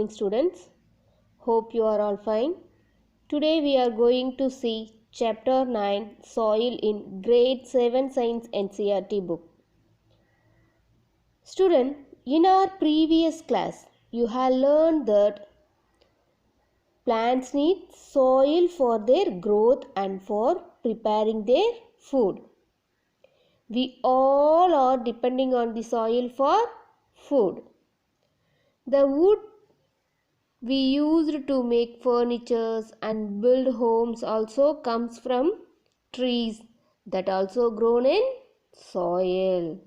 morning students. Hope you are all fine. Today we are going to see chapter 9 soil in grade 7 science NCERT book. Student, in our previous class you have learned that plants need soil for their growth and for preparing their food. We all are depending on the soil for food. The wood we used to make furniture and build homes also comes from trees that also grown in soil.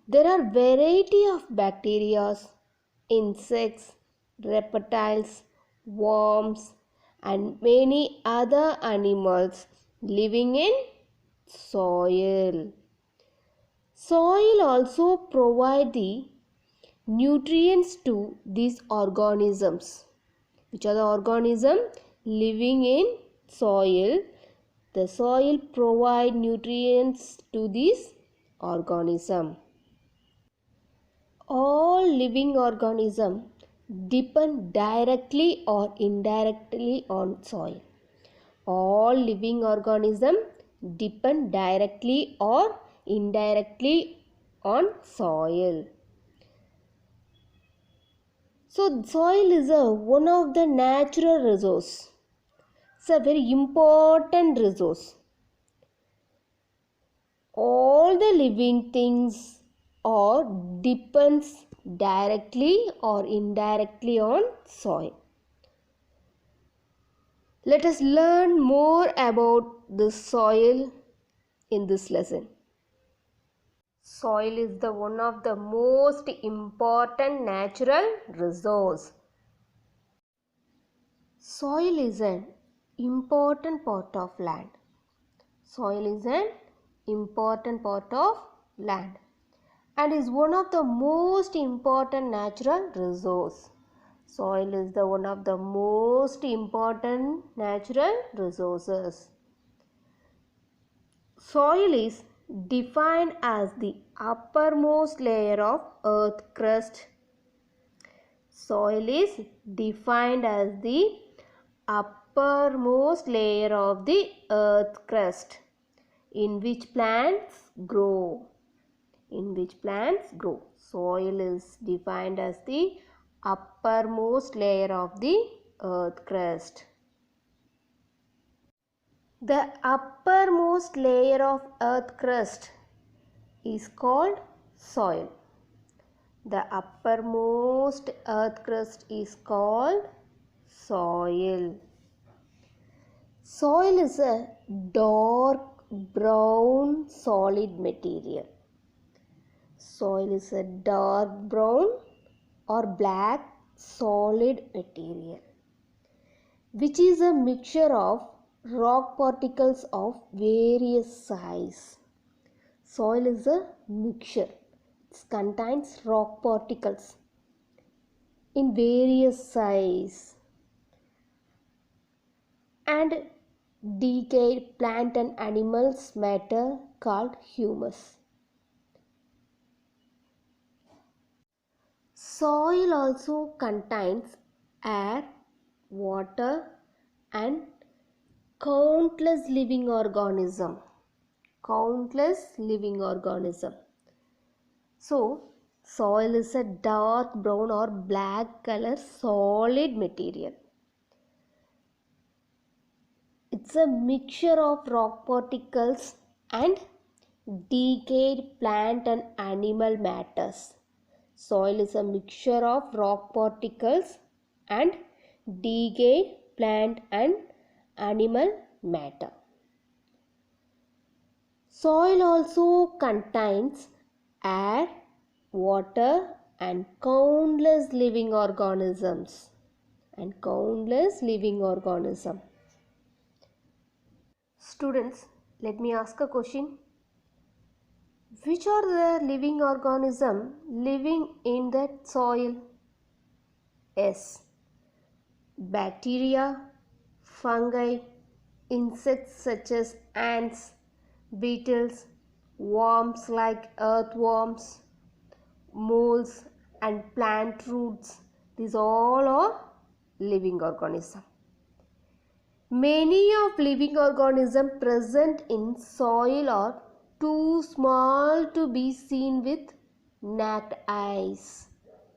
There are variety of bacteria, insects, reptiles, worms and many other animals living in soil. Soil also provide the nutrients to these organisms. Which are the organisms living in soil? The soil provide nutrients to these organisms. All living organisms depend directly or indirectly on soil. All living organisms depend directly or indirectly on soil. So soil is one of the natural resource. It's a very important resource. All the living things are depends directly or indirectly on soil. Let us learn more about the soil in this lesson. Soil is the one of the most important natural resource. Soil is an important part of land. Soil is an important part of land and is one of the most important natural resource. Soil is the one of the most important natural resources. Soil is defined as the uppermost layer of earth crust. Soil is defined as the uppermost layer of the earth crust in which plants grow. Soil is defined as the uppermost layer of the earth crust. The uppermost layer of earth crust is called soil. The uppermost earth crust is called soil. Soil is a dark brown solid material. Soil is a dark brown or black solid material which is a mixture of rock particles of various size. Soil is a mixture. It contains rock particles in various size and decayed plant and animals matter called humus. Soil also contains air, water and countless living organisms. So, soil is a dark brown or black color solid material. It's a mixture of rock particles and decayed plant and animal matters. Soil is a mixture of rock particles and decayed plant and animal matter. Soil also contains air, water and countless living organisms. Students, let me ask a question. Which are the living organisms living in that soil? Yes. Bacteria, fungi, insects such as ants, beetles, worms like earthworms, moles and plant roots These all are living organisms. Many of living organisms present in soil are too small to be seen with naked eyes.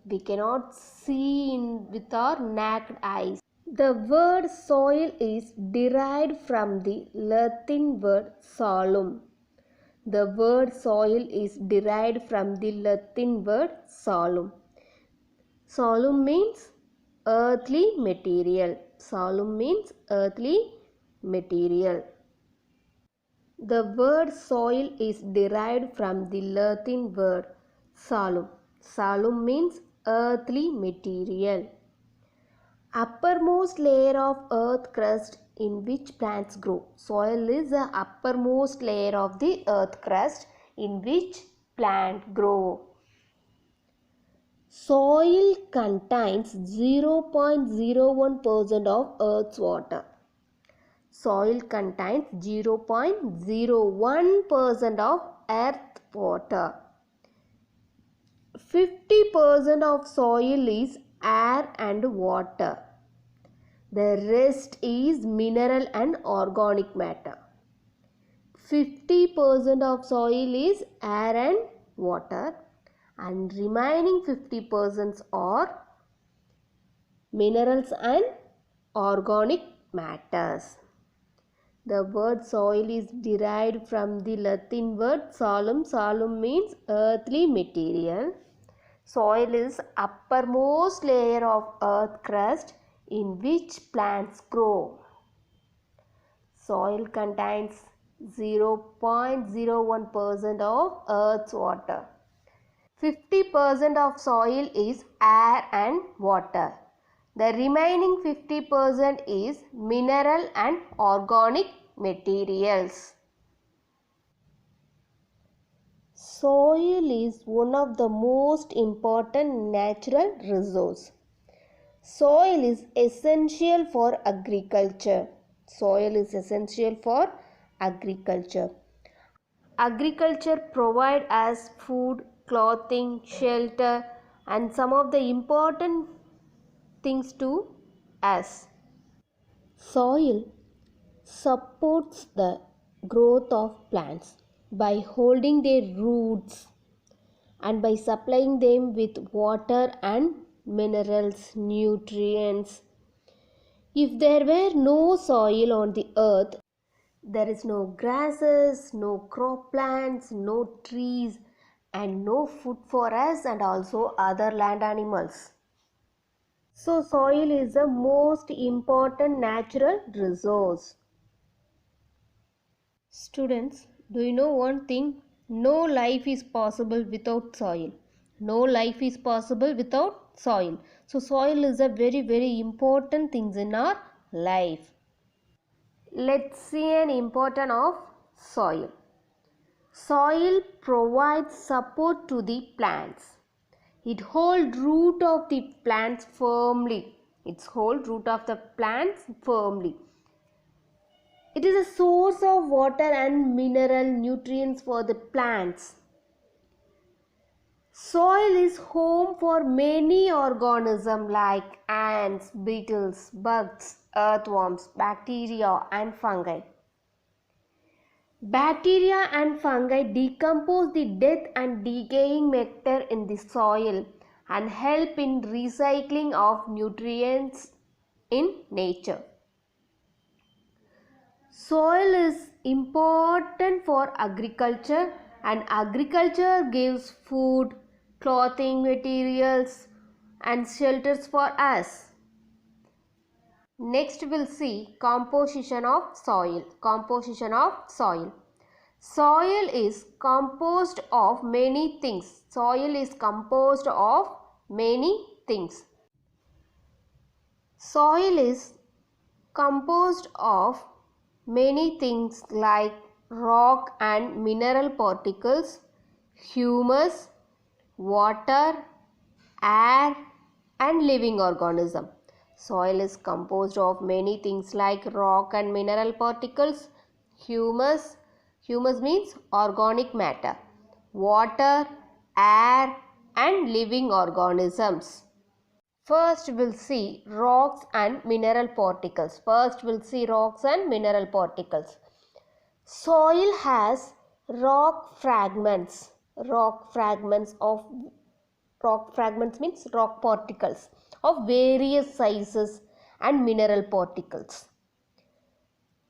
We cannot see with our naked eyes. The word soil is derived from the Latin word solum. The word soil is derived from the Latin word solum. Solum means earthly material. Solum means earthly material. The word soil is derived from the Latin word solum. Solum means earthly material. Uppermost layer of earth crust in which plants grow. Soil is the uppermost layer of the earth crust in which plants grow. Soil contains 0.01% of Earth's water. Soil contains 0.01% of Earth water. 50% of soil is air and water. The rest is mineral and organic matter. 50% of soil is air and water, and remaining 50% are minerals and organic matters. The word soil is derived from the Latin word solum. Solum means earthly material. Soil is uppermost layer of earth crust in which plants grow. Soil contains 0.01% of Earth's water. 50% of soil is air and water. The remaining 50% is mineral and organic materials. Soil is one of the most important natural resources. Soil is essential for agriculture. Soil is essential for agriculture. Agriculture provides us food, clothing, shelter, and some of the important things to us. Soil supports the growth of plants by holding their roots and by supplying them with water and minerals, nutrients. If there were no soil on the earth, there is no grasses, no crop plants, no trees, and no food for us and also other land animals. So soil is the most important natural resource. Students, do you know one thing? No life is possible without soil. No life is possible without soil. So soil is a very important thing in our life. Let's see an importance of soil. Soil provides support to the plants. It holds root of the plants firmly. It holds root of the plants firmly. It is a source of water and mineral nutrients for the plants. Soil is home for many organisms like ants, beetles, bugs, earthworms, bacteria and fungi. Bacteria and fungi decompose the dead and decaying matter in the soil and help in recycling of nutrients in nature. Soil is important for agriculture, and agriculture gives food, clothing materials and shelters for us. Next we'll see composition of soil. Composition of soil. Soil is composed of many things. Soil is composed of many things. Soil is composed of many things like rock and mineral particles, humus, water, air and living organism. Soil is composed of many things like rock and mineral particles, humus means organic matter, water, air and living organisms. First we'll see rocks and mineral particles. Soil has rock fragments. Rock fragments means rock particles of various sizes and mineral particles.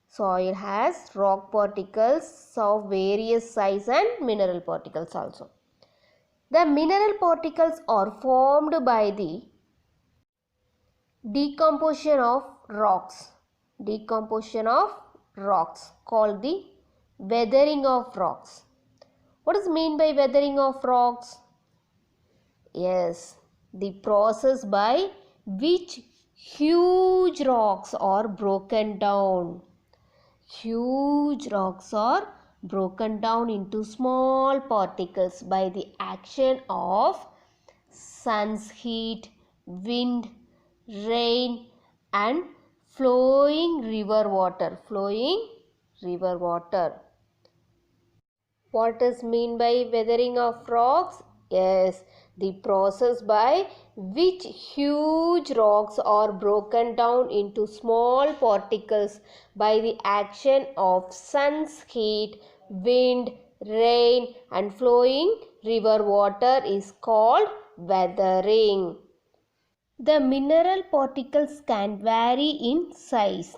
Soil has rock particles of various size and mineral particles also. The mineral particles are formed by the decomposition of rocks called the weathering of rocks. What is mean by weathering of rocks? Yes, the process by which huge rocks are broken down. Huge rocks are broken down into small particles by the action of sun's heat, wind, rain and flowing river water. What is mean by weathering of rocks? Yes, the process by which huge rocks are broken down into small particles by the action of sun's heat, wind, rain and flowing river water is called weathering. The mineral particles can vary in size.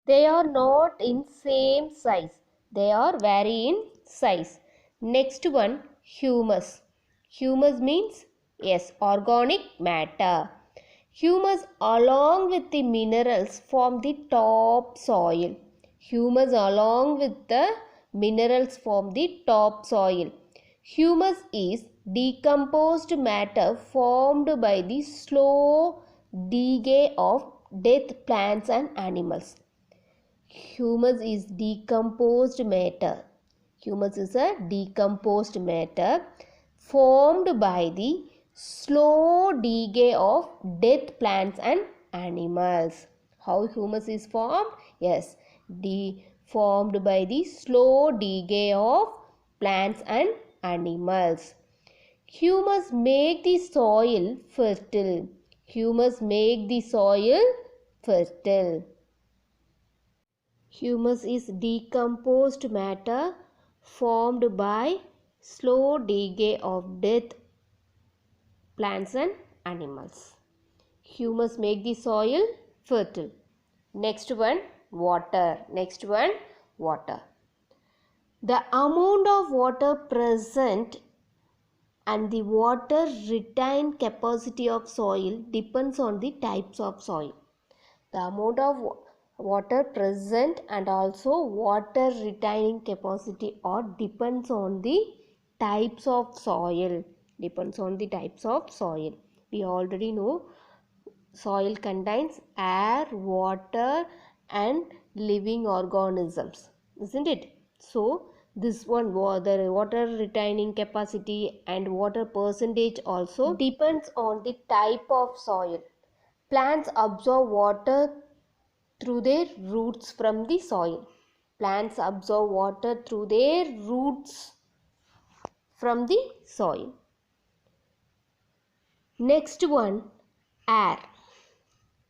They are not in same size. They are vary in size. Next one, humus. Humus means yes, organic matter. Humus along with the minerals form the top soil. Humus along with the minerals form the top soil. Humus is decomposed matter formed by the slow decay of dead plants and animals. Humus is decomposed matter. Humus is a decomposed matter formed by the slow decay of dead plants and animals. How humus is formed? Yes, formed by the slow decay of plants and animals. Humus make the soil fertile. Humus make the soil fertile. Humus is decomposed matter formed by slow decay of dead plants and animals. Humus make the soil fertile. Next one, water. The amount of water present and the water retained capacity of soil depends on the types of soil. The amount of water present and also water retaining capacity or depends on the types of soil. We already know soil contains air, water and living organisms, isn't it? So this one, the water retaining capacity and water percentage also depends on the type of soil. Plants absorb water through their roots from the soil. Plants absorb water through their roots from the soil. Next one, air.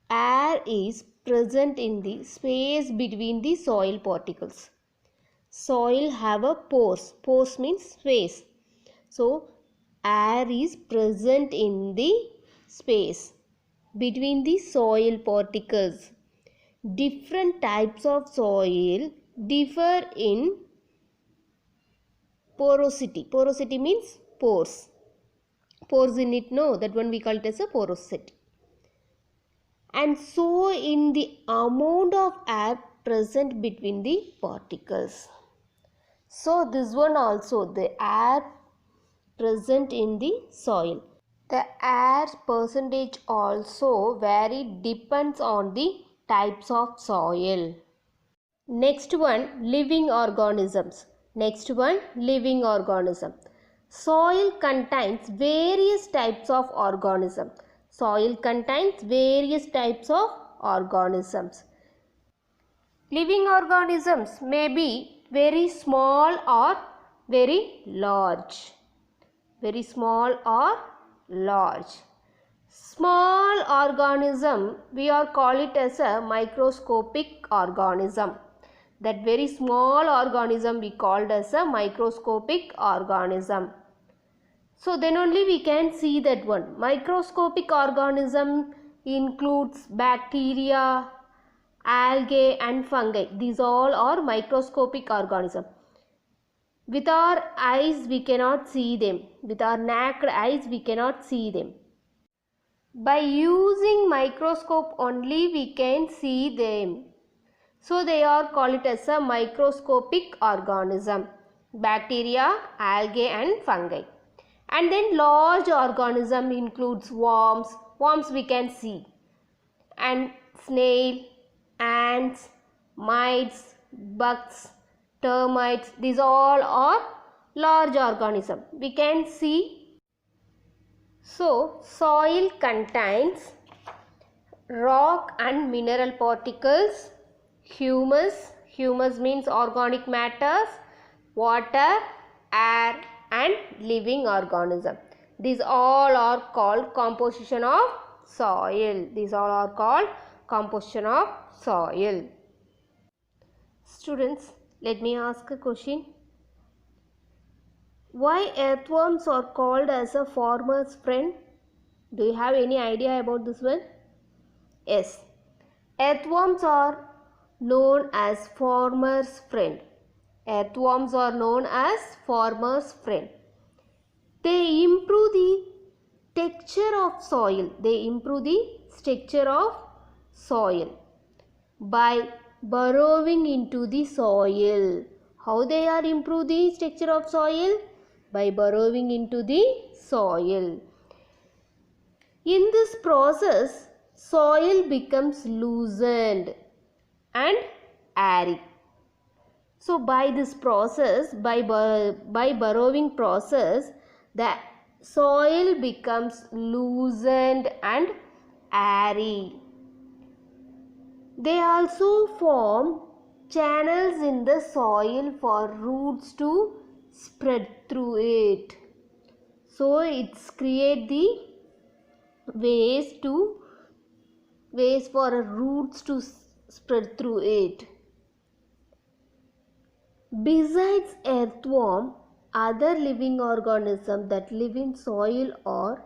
Air is present in the space between the soil particles. Soil have a pores. Pores means space. So air is present in the space between the soil particles. Different types of soil differ in porosity. Porosity means pores. Pores in it, no, that one we call it as a porosity. And so in the amount of air present between the particles. So this one also, the air present in the soil. The air percentage also vary depends on the types of soil. Next one, living organisms. Soil contains various types of organisms. Living organisms may be very small or very large. Small organism, we are call it as a microscopic organism. That very small organism we called as a microscopic organism. So then only we can see that one. Microscopic organism includes bacteria, algae and fungi. These all are microscopic organisms. With our eyes we cannot see them. With our naked eyes we cannot see them. By using microscope only we can see them. So they are called it as a microscopic organism. Bacteria, algae and fungi. And then large organism includes worms. Worms we can see. And snail, ants, mites, bugs, termites. These all are large organism. We can see. So, soil contains rock and mineral particles, humus, humus means organic matters, water, air and living organism. These all are called composition of soil. These all are called composition of soil. Students, let me ask a question. Why earthworms are called as a farmer's friend? Do you have any idea about this one? Yes. Earthworms are known as farmer's friend. Earthworms are known as farmer's friend. They improve the texture of soil. They improve the texture of soil by burrowing into the soil. How they are improve the texture of soil? By burrowing into the soil. In this process, soil becomes loosened and airy. So by this process, by burrowing process, the soil becomes loosened and airy. They also form channels in the soil for roots to spread through it. So it's create the ways for roots to spread through it. Besides earthworm, other living organisms that live in soil are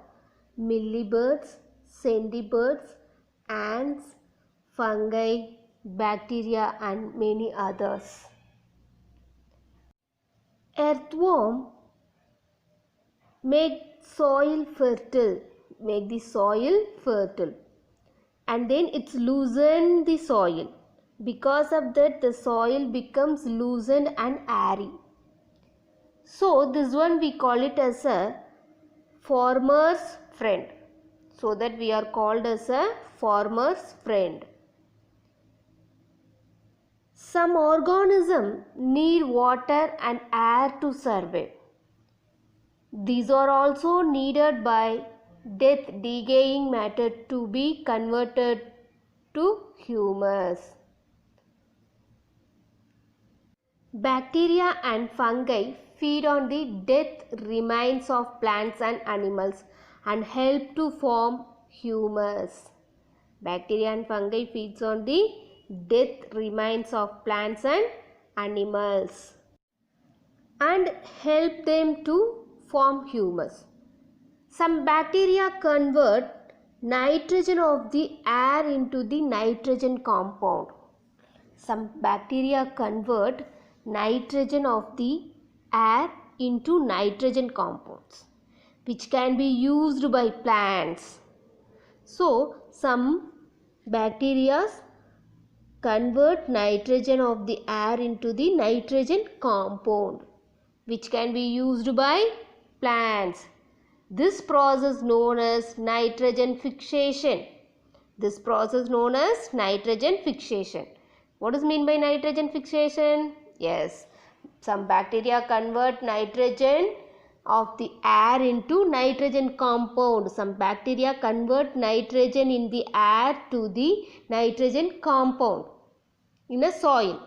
millibirds, sandybirds, ants, fungi, bacteria and many others. Earthworm make soil fertile, make the soil fertile, and then it's loosen the soil. Because of that, the soil becomes loosened and airy. So this one we call it as a farmer's friend. So that we are called as a farmer's friend. Some organisms need water and air to survive. These are also needed by death decaying matter to be converted to humus. Bacteria and fungi feed on the dead remains of plants and animals and help to form humus. Bacteria and fungi feeds on the dead remains of plants and animals and help them to form humus. Some bacteria convert nitrogen of the air into the nitrogen compound. Some bacteria convert nitrogen of the air into nitrogen compounds, which can be used by plants. So, some bacteria convert nitrogen of the air into the nitrogen compound, which can be used by plants. This process known as nitrogen fixation. This process known as nitrogen fixation. What is mean by nitrogen fixation? Yes, some bacteria convert nitrogen of the air into nitrogen compound. Some bacteria convert nitrogen in the air to the nitrogen compound in a soil,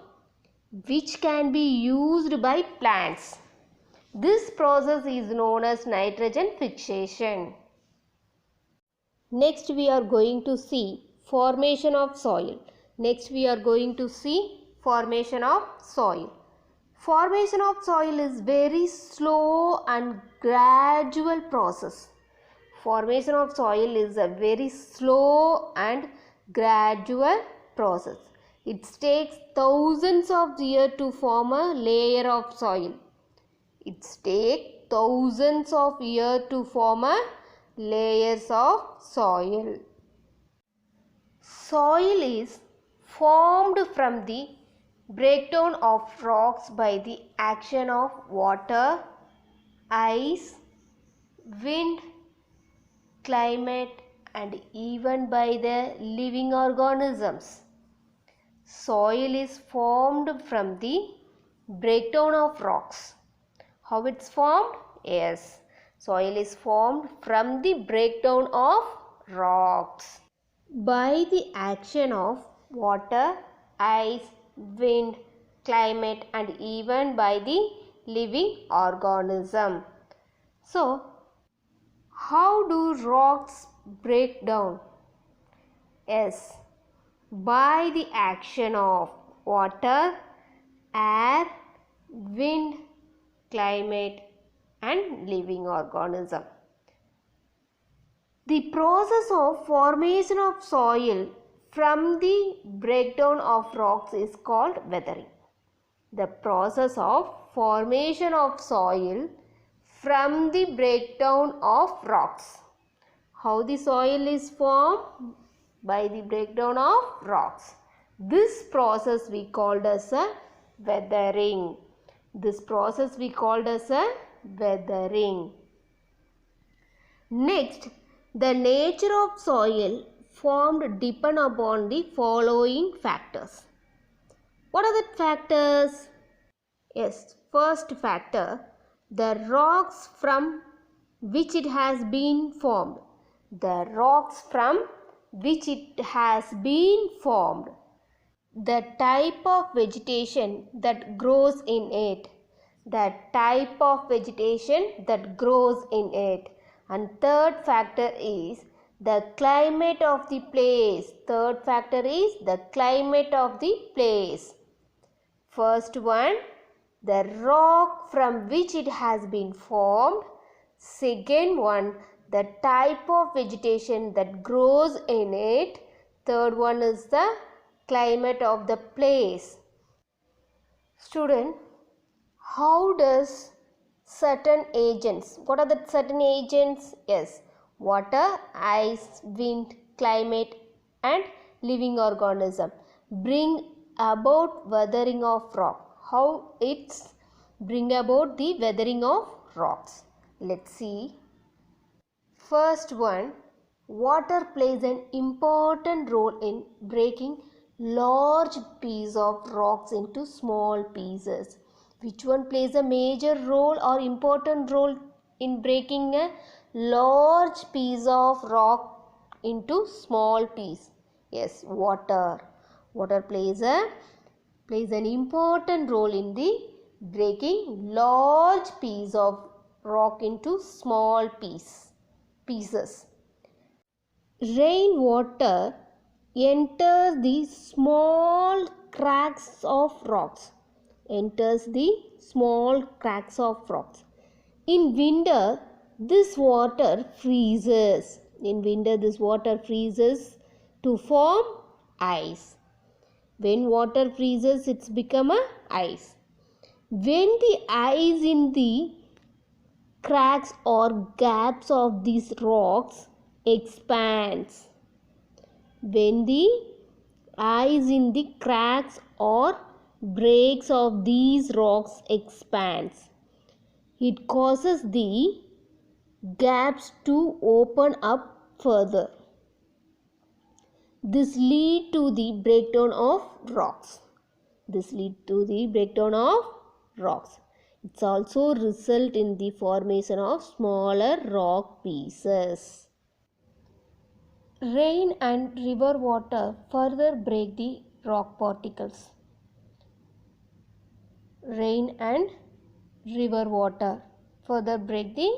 which can be used by plants. This process is known as nitrogen fixation. Next we are going to see formation of soil. Next we are going to see formation of soil. Formation of soil is very slow and gradual process. Formation of soil is a very slow and gradual process. It takes thousands of years to form a layer of soil. It takes thousands of years to form a layers of soil. Soil is formed from the breakdown of rocks by the action of water, ice, wind, climate, and even by the living organisms. Soil is formed from the breakdown of rocks. How it's formed? Yes, soil is formed from the breakdown of rocks by the action of water, ice, wind, climate, and even by the living organism. So, how do rocks break down? Yes, by the action of water, air, wind, climate, and living organism. The process of formation of soil from the breakdown of rocks is called weathering. The process of formation of soil from the breakdown of rocks. How the soil is formed? By the breakdown of rocks. This process we called as a weathering. This process we called as a weathering. Next, the nature of soil formed depend upon the following factors. What are the factors? Yes, first factor, the rocks from which it has been formed. The rocks from which it has been formed. The type of vegetation that grows in it. The type of vegetation that grows in it. And third factor is the climate of the place. Third factor is the climate of the place. First one, the rock from which it has been formed. Second one, the type of vegetation that grows in it. Third one is the climate of the place. Student, how does certain agents, what are the certain agents? Yes, water, ice, wind, climate, and living organism bring about weathering of rock. How it's bring about the weathering of rocks? Let's see. First one, water plays an important role in breaking large piece of rocks into small pieces. Which one plays a major role or important role in breaking a large piece of rock into small piece? Yes, water. Water plays an important role in the breaking large piece of rock into small pieces. Rainwater enters the small cracks of rocks. Enters the small cracks of rocks. In winter, this water freezes. In winter, this water freezes to form ice. When water freezes, it's become a ice. When the ice in the cracks or gaps of these rocks expands. When the ice in the cracks or breaks of these rocks expands, it causes the gaps to open up further. This leads to the breakdown of rocks. It's also result in the formation of smaller rock pieces. Rain and river water further break the rock particles. Rain and river water further break the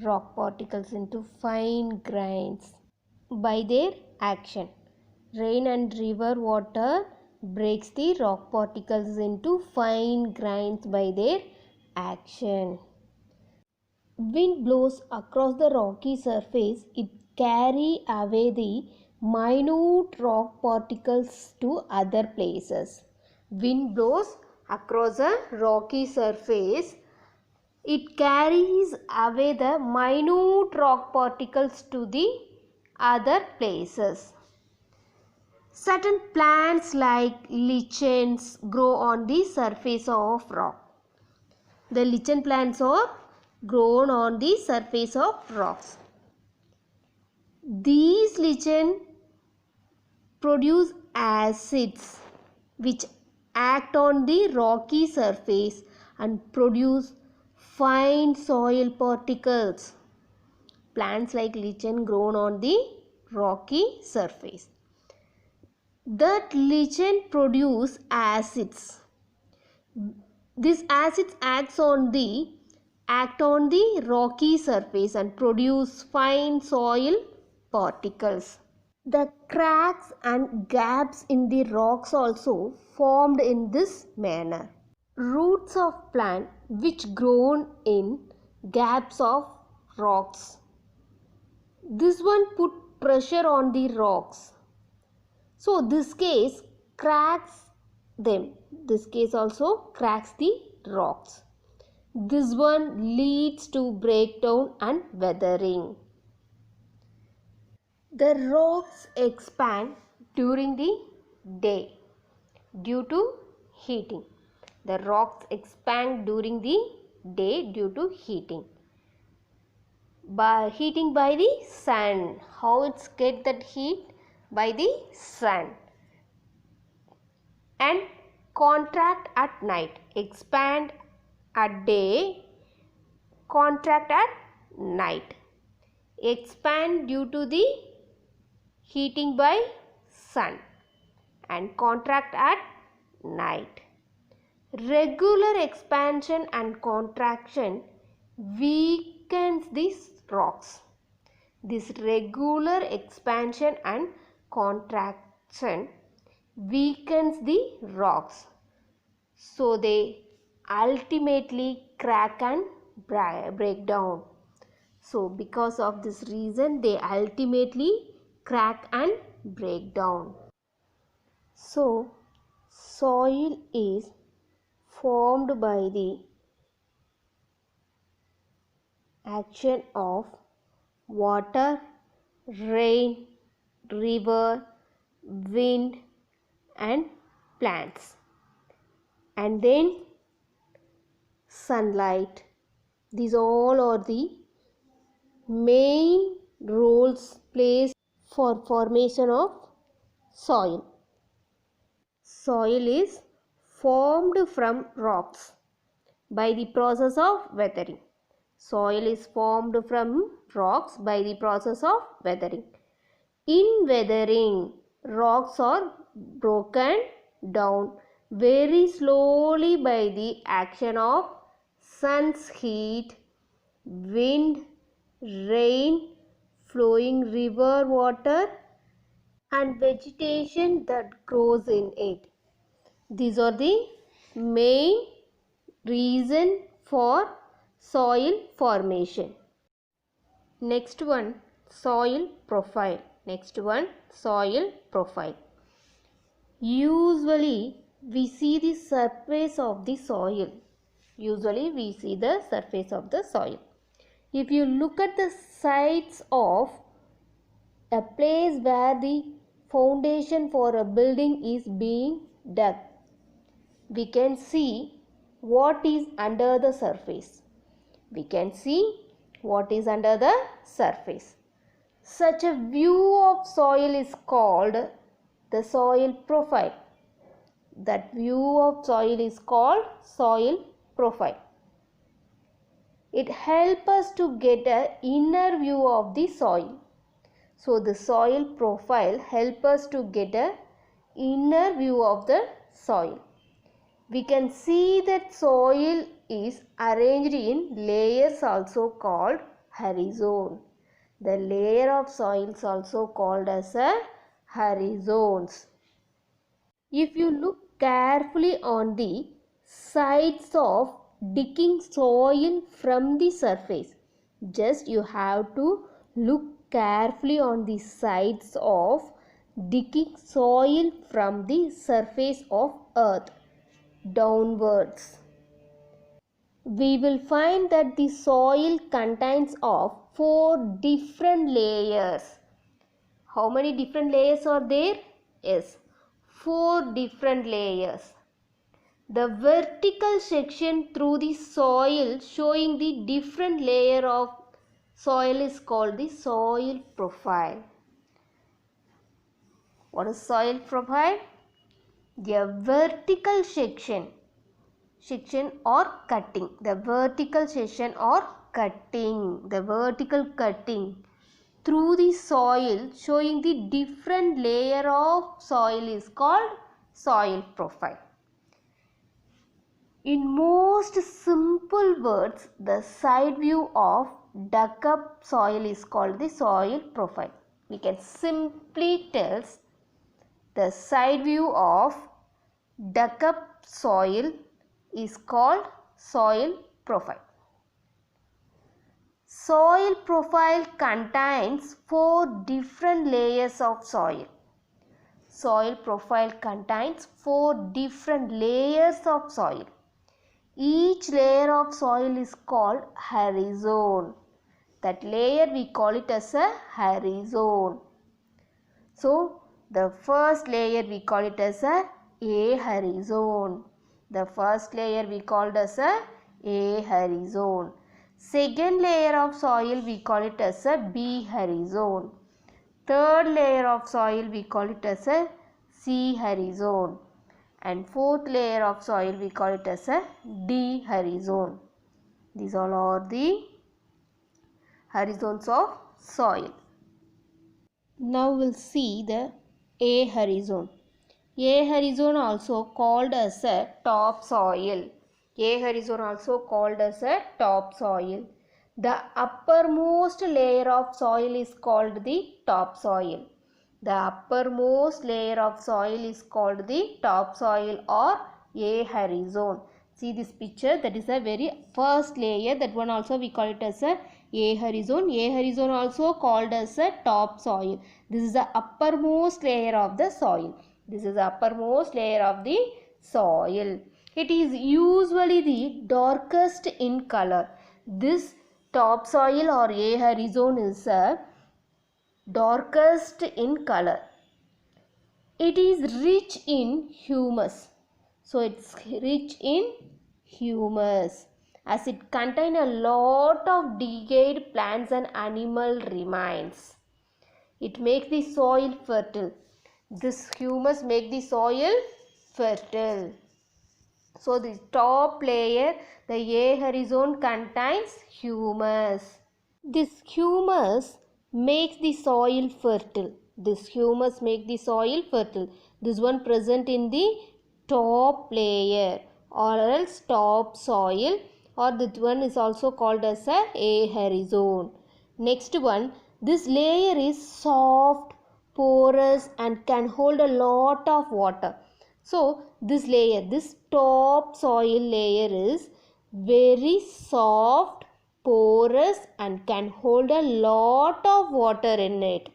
rock particles into fine grains. by their action. Rain and river water breaks the rock particles into fine grains by their action. Wind blows across the rocky surface. It carries away the minute rock particles to other places. Wind blows across a rocky surface. It carries away the minute rock particles to the other places. Certain plants like lichens grow on the surface of rock. The lichen plants are grown on the surface of rocks. These lichen produce acids which act on the rocky surface and produce fine soil particles. Plants like lichen grown on the rocky surface. That lichen produce acids. This acids act on the rocky surface and produce fine soil particles. The cracks and gaps in the rocks also formed in this manner. Roots of plant which grown in gaps of rocks. This one put pressure on the rocks. So this case cracks them. This case also cracks the rocks. This one leads to breakdown and weathering. The rocks expand during the day due to heating. The rocks expand during the day due to heating. By the sun. How it's get that heat? By the sun. And contract at night. Expand at day, contract at night. Expand due to the heating by sun and contract at night. Regular expansion and contraction weakens these rocks. This regular expansion and contraction weakens the rocks. So they ultimately crack and break down. So because of this reason they ultimately crack and break down. So soil is formed by the action of water, rain, river, wind and plants, and then sunlight. These all are the main roles played for formation of soil. Soil is formed from rocks by the process of weathering. Soil is formed from rocks by the process of weathering. In weathering, rocks are broken down very slowly by the action of sun's heat, wind, rain, flowing river water and vegetation that grows in it. These are the main reason for soil formation. Next one, soil profile. Usually we see the surface of the soil. If you look at the sides of a place where the foundation for a building is being dug, we can see what is under the surface. Such a view of soil is called the soil profile. That view of soil is called soil profile. It helps us to get an inner view of the soil. So the soil profile helps us to get an inner view of the soil. We can see that soil is arranged in layers also called horizon. The layer of soil is also called as a horizons. If you look carefully on the sides of digging soil from the surface, just you have to look carefully on the sides of digging soil from the surface of earth downwards. We will find that the soil contains of 4 different layers. How many different layers are there? Yes, 4 different layers. The vertical section through the soil showing the different layer of soil is called the soil profile. What is soil profile? The vertical section or cutting. The vertical section or cutting. The vertical cutting through the soil showing the different layer of soil is called soil profile. In most simple words, the side view of dug up soil is called the soil profile. We can simply tell the side view of dug up soil is called soil profile. Soil profile contains 4 different layers of soil. Soil profile contains 4 different layers of soil. Each layer of soil is called horizon. That layer we call it as a horizon. So, the first layer we call it as a horizon. The first layer we called as a horizon. Second layer of soil we call it as a B horizon. Third layer of soil we call it as a C horizon. And fourth layer of soil we call it as a D horizon. These all are the horizons of soil. Now we'll see the A horizon. A horizon also called as a topsoil. A horizon also called as a topsoil. The uppermost layer of soil is called the topsoil. The uppermost layer of soil is called the topsoil or A horizon. See this picture, that is a very first layer, that one also we call it as a horizon. A horizon also called as a topsoil. This is the uppermost layer of the soil. This is the uppermost layer of the soil. It is usually the darkest in color. This topsoil or A horizon is darkest in color. It is rich in humus. So it's rich in humus as it contains a lot of decayed plants and animal remains. It makes the soil fertile. This humus makes the soil fertile. So the top layer, the A horizon, contains humus. This humus makes the soil fertile. This humus makes the soil fertile. This one present in the top layer or else top soil, or this one is also called as a horizon. Next one, this layer is soft, porous and can hold a lot of water. So this layer, this top soil layer is very soft, porous and can hold a lot of water in it.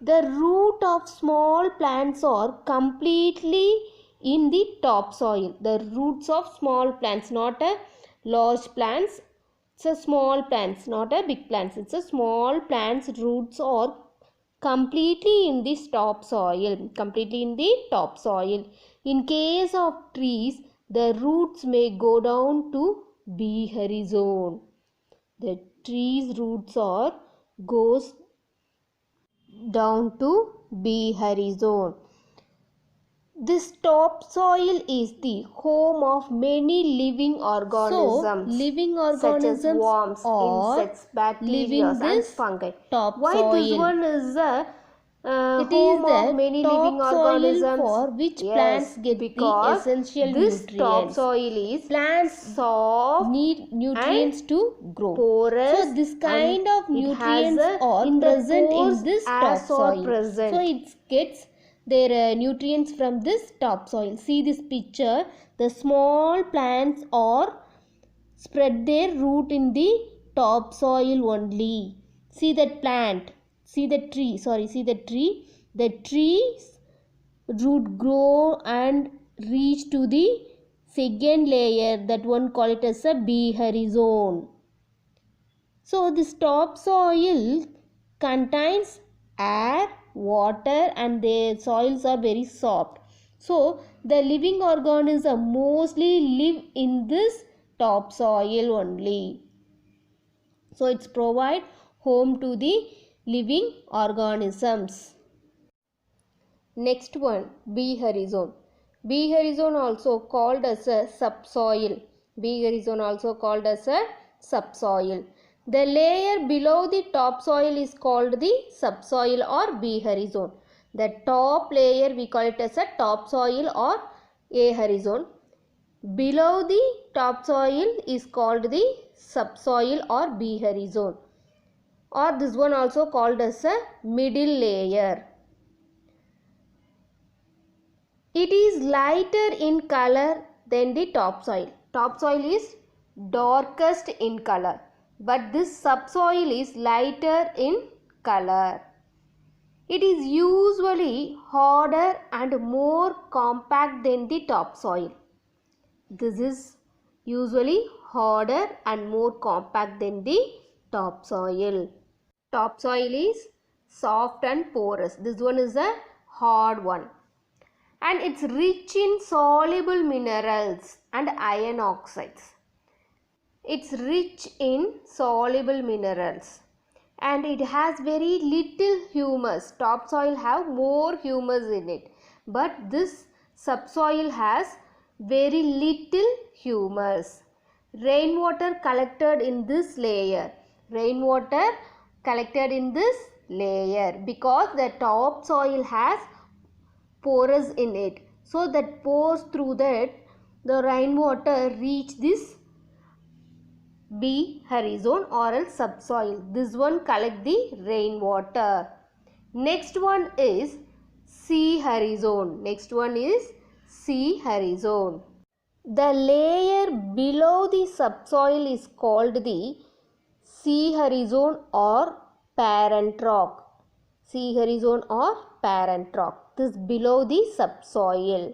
The root of small plants are completely in the topsoil. The roots of small plants, not a large plants. It's a small plants, not a big plants. It's a small plants. Roots are completely in this topsoil. Completely in the topsoil. In case of trees, the roots may go down to B horizon. The tree's roots are goes down to B horizon. This topsoil is the home of many living organisms. So, living organisms such as worms, insects, bacteria and fungi. Topsoil. Why this one is It home is of the many living topsoil organisms. for which Yes, plants get the because essential this nutrients. topsoil is Plants soft need nutrients to grow. porous, So this kind of nutrients are in the present pores in this as are topsoil. present. So it gets their nutrients from this topsoil. See this picture. The small plants are spread their root in the topsoil only. See that plant. See the tree. See the tree. The tree's root grow and reach to the second layer. That one call it as a B horizon. So this topsoil contains air, water, and the soils are very soft. So the living organisms mostly live in this topsoil only. So it's provide home to the living organisms. Next one, B horizon. B horizon also called as a subsoil. B horizon also called as a subsoil. The layer below the topsoil is called the subsoil or B horizon. The top layer we call it as a topsoil or A horizon. Below the topsoil is called the subsoil or B horizon. Or this one also called as a middle layer. It is lighter in color than the topsoil. Topsoil is darkest in color, but this subsoil is lighter in color. It is usually harder and more compact than the topsoil. This is usually harder and more compact than the topsoil. Topsoil is soft and porous. This one is a hard one. And it's rich in soluble minerals and iron oxides. It's rich in soluble minerals and it has very little humus. Topsoil have more humus in it, but this subsoil has very little humus. Rainwater collected in this layer. Rainwater collected in this layer because the topsoil has porous in it, so that pores through that the rainwater reach this B horizon or else subsoil. This one collect the rainwater. Next one is C horizon. Next one is C horizon. The layer below the subsoil is called the C horizon or parent rock. C horizon or parent rock. This below the subsoil.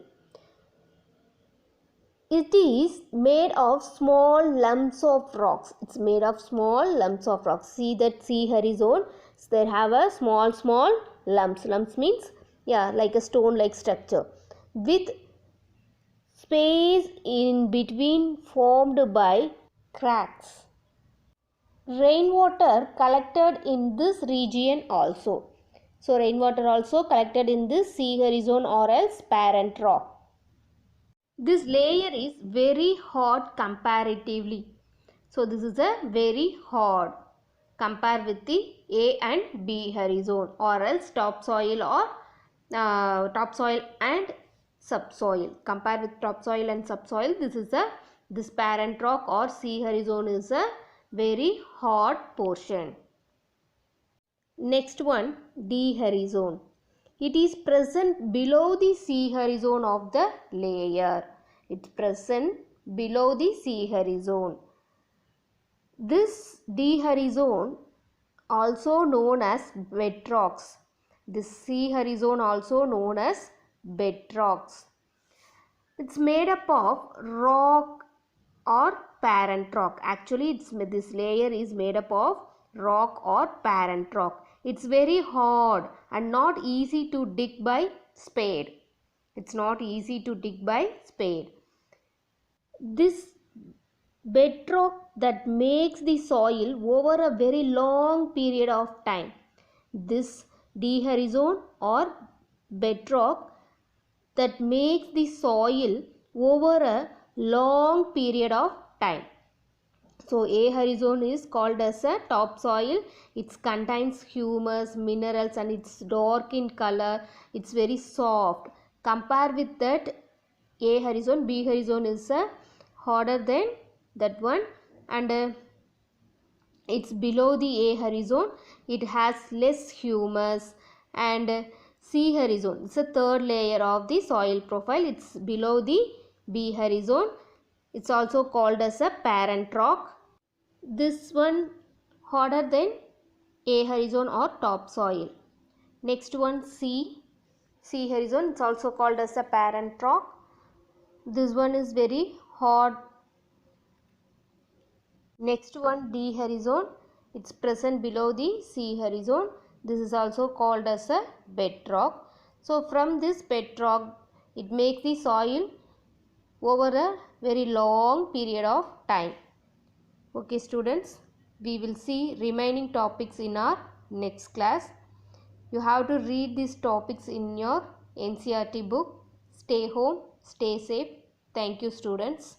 It is made of small lumps of rocks. It's made of small lumps of rocks. See that C horizon. So they have a small lumps. Lumps means like a stone like structure with space in between formed by cracks. Rainwater collected in this region also. So rainwater also collected in this C horizon or else parent rock. This layer is very hard comparatively. So this is a very hard compare with the A and B horizon or else topsoil or topsoil and subsoil. Compare with topsoil and subsoil. This parent rock or C horizon is a very hard portion. Next one, D horizon. It is present below the C horizon of the layer. It's present below the C horizon. This D horizon also known as bedrocks. This C horizon also known as bedrocks. It's made up of rock or parent rock. Actually, this layer is made up of rock or parent rock. It's very hard and not easy to dig by spade. It's not easy to dig by spade. This bedrock that makes the soil over a very long period of time. This D horizon or bedrock that makes the soil over a long period of time. So A horizon is called as a topsoil. It contains humus, minerals, and it's dark in color. It's very soft. Compare with that A horizon, B horizon is harder than that one, and it's below the A horizon. It has less humus, and C horizon, it's a third layer of the soil profile. It's below the B horizon. It's also called as a parent rock. This one harder than A horizon or topsoil. Next one C horizon. It's also called as a parent rock. This one is very hard. Next one D horizon. It's present below the C horizon. This is also called as a bedrock. So from this bedrock, it makes the soil over a very long period of time. Okay students, we will see remaining topics in our next class. You have to read these topics in your NCERT book. Stay home, stay safe. Thank you students.